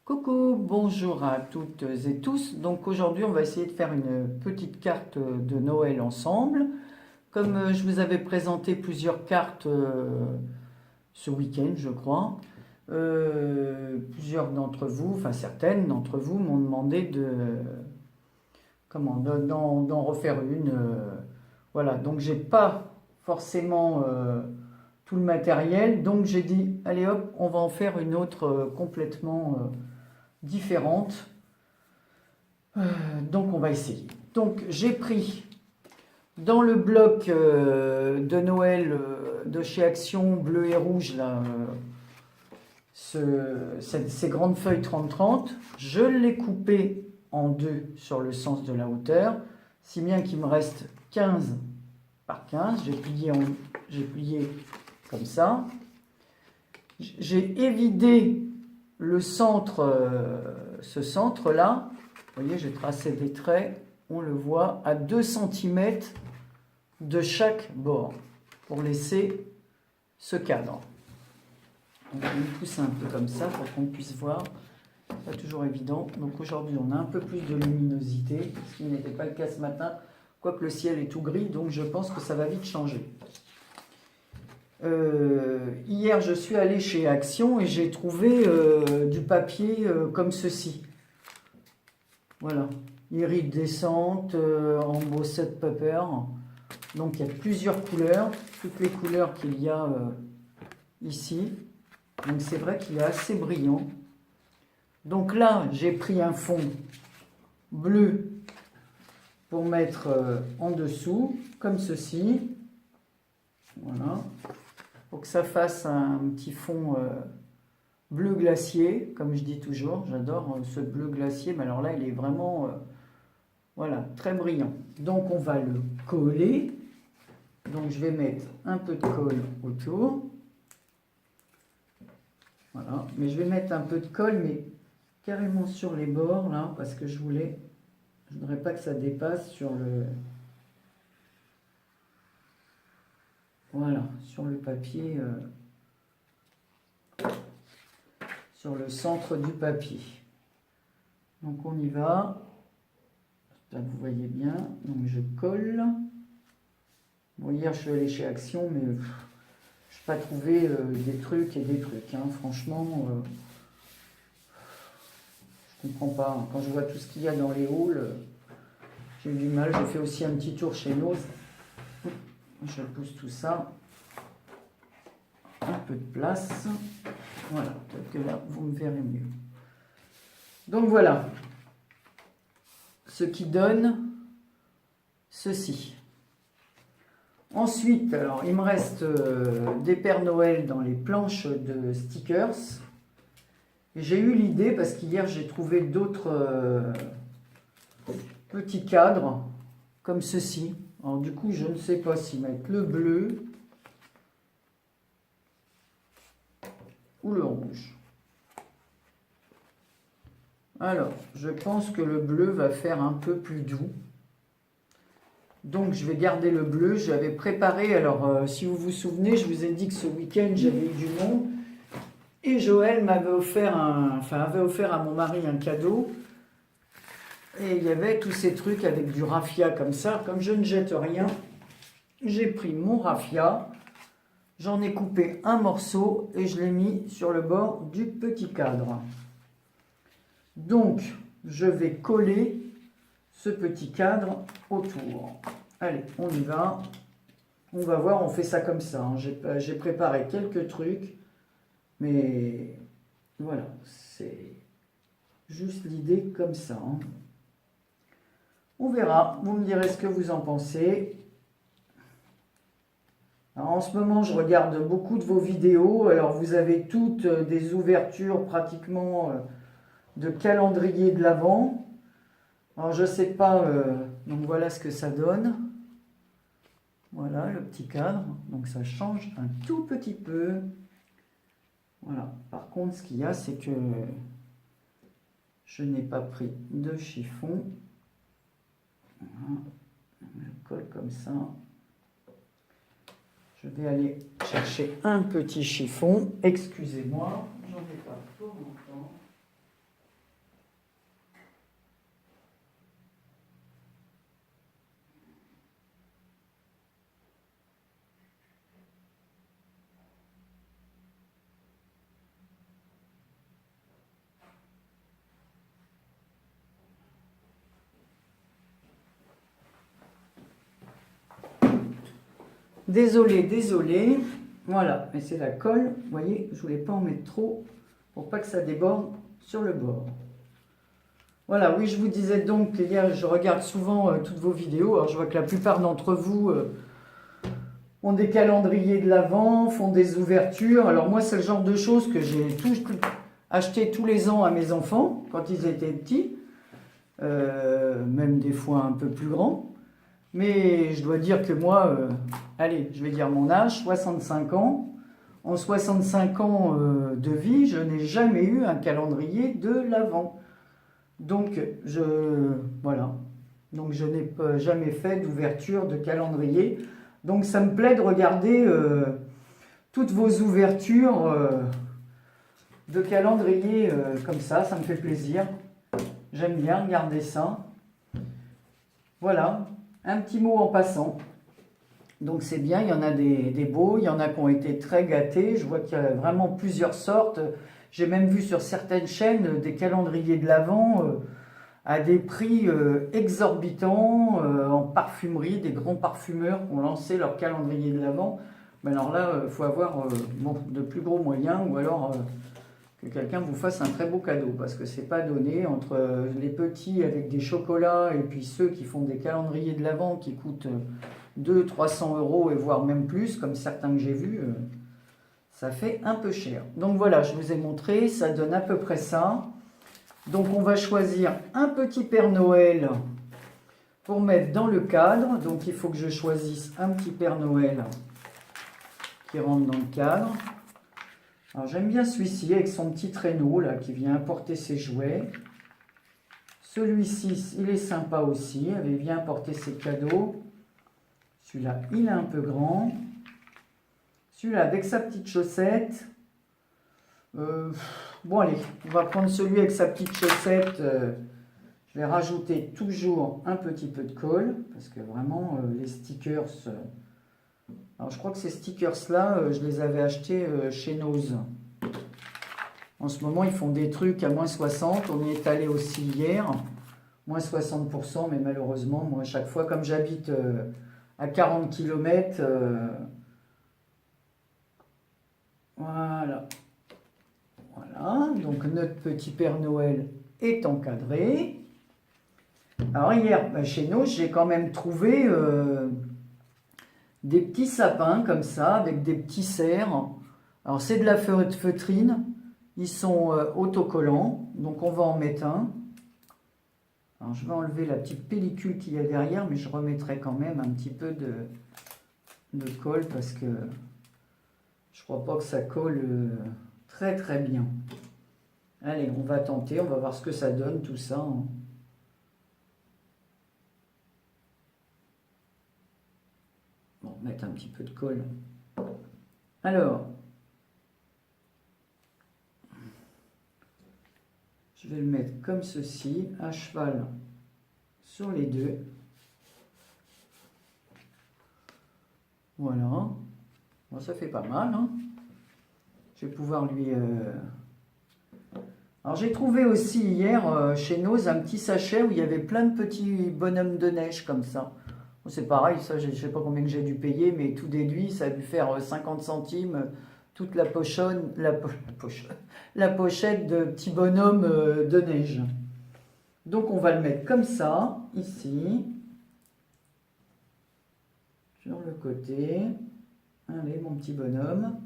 Coucou, bonjour à toutes et tous. Donc aujourd'hui, on va essayer de faire une petite carte de Noël ensemble. Comme je vous avais présenté plusieurs cartes ce week-end, je crois, plusieurs d'entre vous, enfin certaines d'entre vous m'ont demandé d'en refaire une. Voilà, donc j'ai pas forcément tout le matériel, donc j'ai dit, allez hop, on va en faire une autre complètement différente. Donc on va essayer. Donc j'ai pris dans le bloc de Noël de chez Action bleu et rouge là, ces grandes feuilles 30-30. Je l'ai coupé en deux sur le sens de la hauteur, si bien qu'il me reste 15 par 15. J'ai plié comme ça. J'ai évidé le centre, ce centre-là. Vous voyez, j'ai tracé des traits, on le voit, à 2 cm de chaque bord, pour laisser ce cadre. Donc, on le pousse un peu comme ça, pour qu'on puisse voir. Pas toujours évident. Donc aujourd'hui, on a un peu plus de luminosité, ce qui n'était pas le cas ce matin, quoique le ciel est tout gris, donc je pense que ça va vite changer. Hier, je suis allée chez Action et j'ai trouvé du papier comme ceci. Voilà, iridescente, embossed paper. Donc il y a plusieurs couleurs, toutes les couleurs qu'il y a ici. Donc c'est vrai qu'il est assez brillant. Donc là, j'ai pris un fond bleu pour mettre en dessous, comme ceci. Voilà. Pour que ça fasse un petit fond bleu glacier, comme je dis toujours. J'adore ce bleu glacier, mais alors là, il est vraiment voilà, très brillant. Donc on va le coller. Donc je vais mettre un peu de colle autour. Voilà, mais je vais mettre un peu de colle, mais carrément sur les bords, là, parce que je ne voudrais pas que ça dépasse sur le... Voilà, sur le papier, sur le centre du papier. Donc on y va. J'espère que vous voyez bien. Donc je colle. Bon, hier je suis allé chez Action, mais je n'ai pas trouvé des trucs et des trucs. Hein. Franchement, je ne comprends pas. Quand je vois tout ce qu'il y a dans les halls, j'ai du mal. Je fais aussi un petit tour chez Nose. Je pousse tout ça. Un peu de place. Voilà, peut-être que là, vous me verrez mieux. Donc voilà, ce qui donne ceci. Ensuite, alors, il me reste des Pères Noël dans les planches de stickers. J'ai eu l'idée, parce qu'hier, j'ai trouvé d'autres petits cadres, comme ceci. Alors du coup, je ne sais pas si mettre le bleu ou le rouge. Alors, je pense que le bleu va faire un peu plus doux. Donc, je vais garder le bleu. J'avais préparé, alors si vous vous souvenez, je vous ai dit que ce week-end, j'avais eu du monde. Et Joël m'avait offert avait offert à mon mari un cadeau. Et il y avait tous ces trucs avec du raffia comme ça. Comme je ne jette rien, j'ai pris mon raffia. J'en ai coupé un morceau et je l'ai mis sur le bord du petit cadre. Donc, je vais coller ce petit cadre autour. Allez, on y va. On va voir, on fait ça comme ça. Hein. J'ai préparé quelques trucs, mais voilà, c'est juste l'idée comme ça. Hein. On verra, vous me direz ce que vous en pensez. Alors, en ce moment, je regarde beaucoup de vos vidéos. Alors, vous avez toutes des ouvertures pratiquement de calendrier de l'Avent. Alors, je ne sais pas, donc voilà ce que ça donne. Voilà le petit cadre. Donc, ça change un tout petit peu. Voilà. Par contre, ce qu'il y a, c'est que je n'ai pas pris de chiffon. Voilà. Je colle comme ça. Je vais aller chercher un petit chiffon. Excusez-moi, j'en ai pas pour longtemps. Désolé, désolé. Voilà, mais c'est la colle. Vous voyez, je voulais pas en mettre trop pour pas que ça déborde sur le bord. Voilà, oui, je vous disais donc hier, je regarde souvent toutes vos vidéos. Alors, je vois que la plupart d'entre vous ont des calendriers de l'Avent, font des ouvertures. Alors, moi, c'est le genre de choses que j'ai acheté tous les ans à mes enfants quand ils étaient petits, même des fois un peu plus grands. Mais je dois dire que moi, allez, je vais dire mon âge, 65 ans. En 65 ans de vie, je n'ai jamais eu un calendrier de l'Avent. Donc, voilà. Donc, je n'ai jamais fait d'ouverture de calendrier. Donc, ça me plaît de regarder toutes vos ouvertures de calendrier comme ça me fait plaisir. J'aime bien regarder ça. Voilà. Un petit mot en passant. Donc c'est bien, il y en a des beaux, il y en a qui ont été très gâtés. Je vois qu'il y a vraiment plusieurs sortes. J'ai même vu sur certaines chaînes des calendriers de l'Avent à des prix exorbitants en parfumerie, des grands parfumeurs qui ont lancé leur calendrier de l'Avent. Mais alors là, il faut avoir de plus gros moyens ou alors que quelqu'un vous fasse un très beau cadeau parce que c'est pas donné entre les petits avec des chocolats et puis ceux qui font des calendriers de l'Avent qui coûtent 200-300 € et voire même plus comme certains que j'ai vus, ça fait un peu cher. Donc voilà, je vous ai montré, ça donne à peu près ça. Donc on va choisir un petit Père Noël pour mettre dans le cadre. Donc il faut que je choisisse un petit Père Noël qui rentre dans le cadre. Alors j'aime bien celui-ci avec son petit traîneau là qui vient apporter ses jouets. Celui-ci, il est sympa aussi, il vient apporter ses cadeaux. Celui-là, il est un peu grand. Celui-là avec sa petite chaussette. Bon allez, on va prendre celui avec sa petite chaussette. Je vais rajouter toujours un petit peu de colle parce que vraiment les stickers... Alors, je crois que ces stickers-là, je les avais achetés chez Nose. En ce moment, ils font des trucs à moins 60. On y est allé aussi hier. Moins 60%, mais malheureusement, moi, à chaque fois, comme j'habite à 40 km, voilà. Voilà. Donc, notre petit Père Noël est encadré. Alors, hier, chez Nose, j'ai quand même trouvé... des petits sapins comme ça, avec des petits cerfs. Alors c'est de la feutrine, ils sont autocollants, donc on va en mettre un. Alors je vais enlever la petite pellicule qu'il y a derrière, mais je remettrai quand même un petit peu de colle parce que je crois pas que ça colle très très bien. Allez, on va tenter, on va voir ce que ça donne tout ça. Hein. Bon, mettre un petit peu de colle. Alors, je vais le mettre comme ceci, à cheval sur les deux. Voilà. Bon, ça fait pas mal. Hein. Je vais pouvoir lui... Alors, j'ai trouvé aussi hier chez Nose un petit sachet où il y avait plein de petits bonhommes de neige comme ça. C'est pareil, ça, je ne sais pas combien que j'ai dû payer, mais tout déduit, ça a dû faire 50 centimes, toute la pochette de petits bonhommes de neige. Donc, on va le mettre comme ça, ici, sur le côté. Allez, mon petit bonhomme.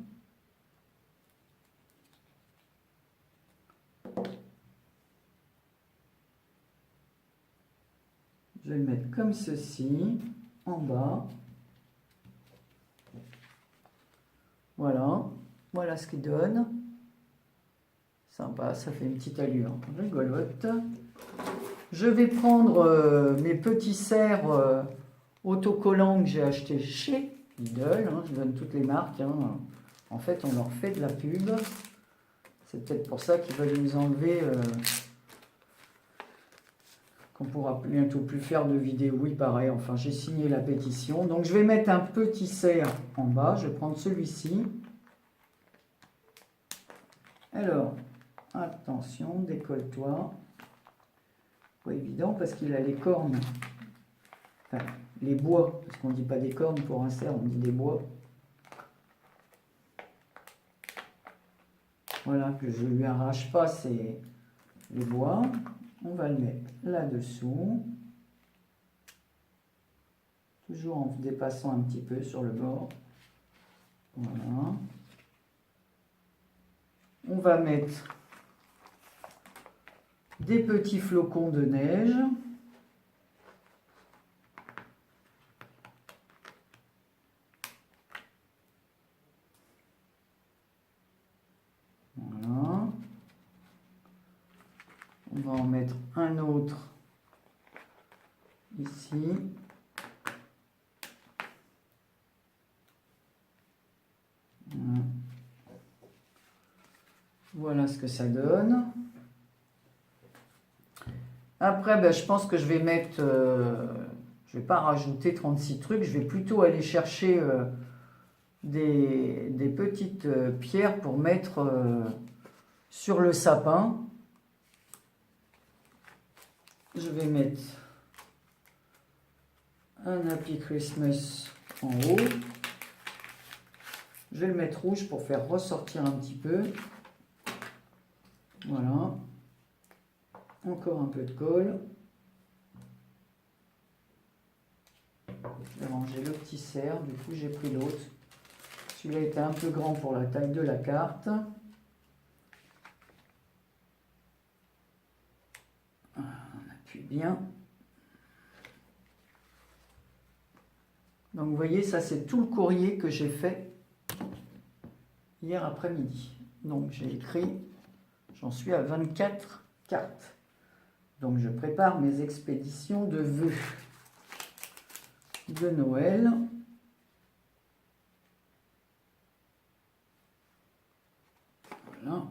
Je vais le mettre comme ceci, en bas. Voilà, voilà ce qu'il donne. Sympa, ça fait une petite allure rigolote. Je vais prendre mes petits cerfs autocollants que j'ai achetés chez Lidl. Hein, je donne toutes les marques. Hein. En fait, on leur fait de la pub. C'est peut-être pour ça qu'ils veulent nous enlever... qu'on pourra bientôt plus faire de vidéos. Oui, pareil, enfin, j'ai signé la pétition. Donc, je vais mettre un petit cerf en bas. Je vais prendre celui-ci. Alors, attention, décolle-toi. Pas évident parce qu'il a les cornes. Enfin, les bois, parce qu'on ne dit pas des cornes pour un cerf, on dit des bois. Voilà, que je ne lui arrache pas les bois. On va le mettre là-dessous. Toujours en dépassant un petit peu sur le bord. Voilà. On va mettre des petits flocons de neige. Voilà. On va en mettre un autre ici. Voilà ce que ça donne. Après, ben, je pense que je vais mettre... je ne vais pas rajouter 36 trucs. Je vais plutôt aller chercher des petites pierres pour mettre sur le sapin. Je vais mettre un Happy Christmas en haut. Je vais le mettre rouge pour faire ressortir un petit peu. Voilà. Encore un peu de colle. Je vais ranger le petit cerf. Du coup, j'ai pris l'autre. Celui-là était un peu grand pour la taille de la carte. On appuie bien. Donc, vous voyez, ça, c'est tout le courrier que j'ai fait hier après-midi. Donc, j'ai écrit, j'en suis à 24 cartes. Donc, je prépare mes expéditions de vœux de Noël. Voilà.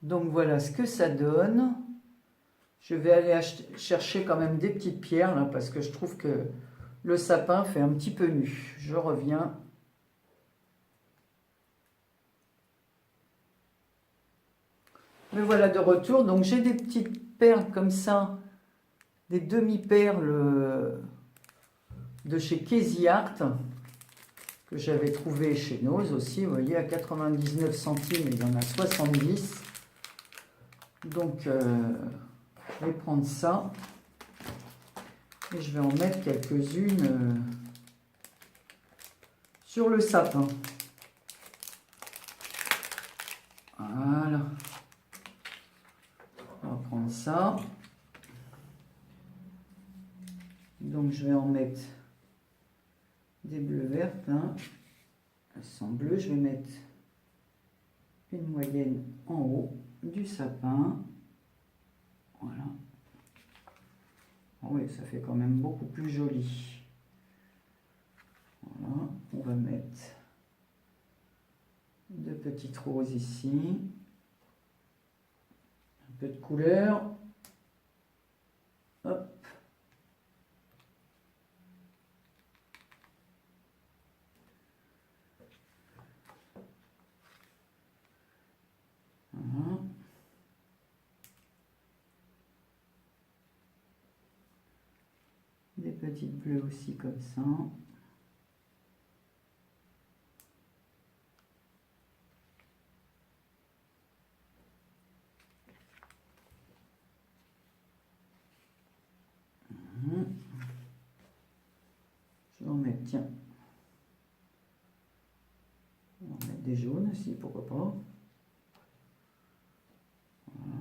Donc, voilà ce que ça donne. Je vais aller chercher quand même des petites pierres, là, parce que je trouve que le sapin fait un petit peu nu. Je reviens. Me voilà de retour. Donc, j'ai des petites perles comme ça, des demi-perles de chez Casey Art, que j'avais trouvé chez Noz aussi. Vous voyez, à 99 centimes, il y en a 70. Donc, je vais prendre ça. Et je vais en mettre quelques-unes sur le sapin. Voilà. On va prendre ça. Donc je vais en mettre des bleus vertes. Hein. Elles sont bleues. Je vais mettre une moyenne en haut du sapin. Voilà. Oui, ça fait quand même beaucoup plus joli. Voilà, on va mettre deux petites roses ici. Un peu de couleur. Hop. Voilà. Des petites bleues aussi comme ça. Je vais en mettre, tiens. On va en mettre des jaunes aussi, pourquoi pas. Voilà.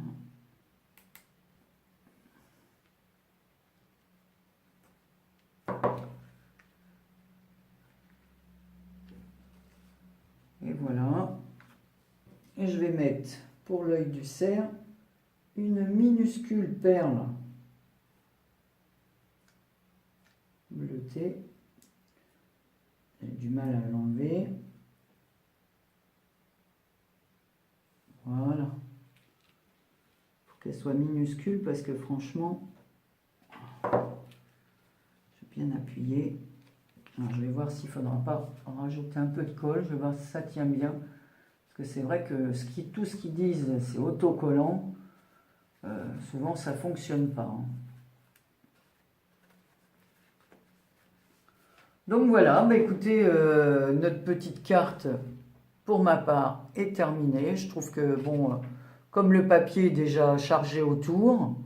Et voilà. Et je vais mettre pour l'œil du cerf une minuscule perle bleutée. J'ai du mal à l'enlever. Voilà. Il faut qu'elle soit minuscule parce que franchement, je vais bien appuyer. Alors, je vais voir s'il ne faudra pas en rajouter un peu de colle. Je vais voir si ça tient bien. Parce que c'est vrai que tout ce qu'ils disent, c'est autocollant. souvent ça fonctionne pas. Hein. Donc voilà, bah écoutez, notre petite carte, pour ma part, est terminée. Je trouve que, bon, comme le papier est déjà chargé autour,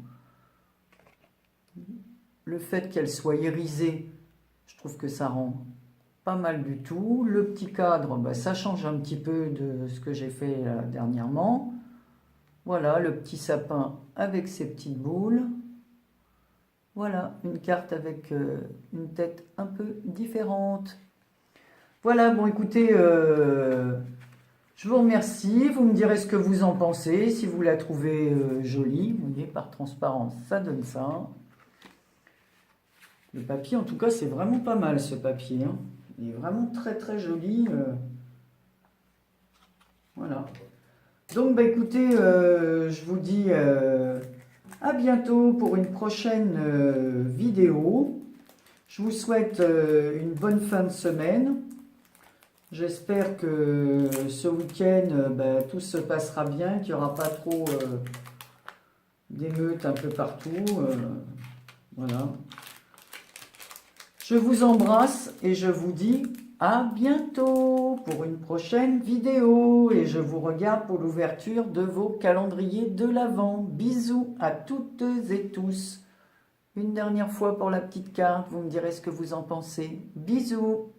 le fait qu'elle soit irisée, je trouve que ça rend pas mal du tout. Le petit cadre, bah, ça change un petit peu de ce que j'ai fait dernièrement. Voilà, le petit sapin avec ses petites boules. Voilà, une carte avec une tête un peu différente. Voilà, bon écoutez, je vous remercie. Vous me direz ce que vous en pensez, si vous la trouvez jolie. Vous voyez, par transparence, ça donne ça. Le papier, en tout cas, c'est vraiment pas mal ce papier. Hein. Il est vraiment très très joli. Voilà. Donc, bah, écoutez, je vous dis à bientôt pour une prochaine vidéo. Je vous souhaite une bonne fin de semaine. J'espère que ce week-end, bah, tout se passera bien, qu'il n'y aura pas trop d'émeutes un peu partout. Voilà. Je vous embrasse et je vous dis à bientôt pour une prochaine vidéo. Et je vous regarde pour l'ouverture de vos calendriers de l'Avent. Bisous à toutes et tous. Une dernière fois pour la petite carte, vous me direz ce que vous en pensez. Bisous.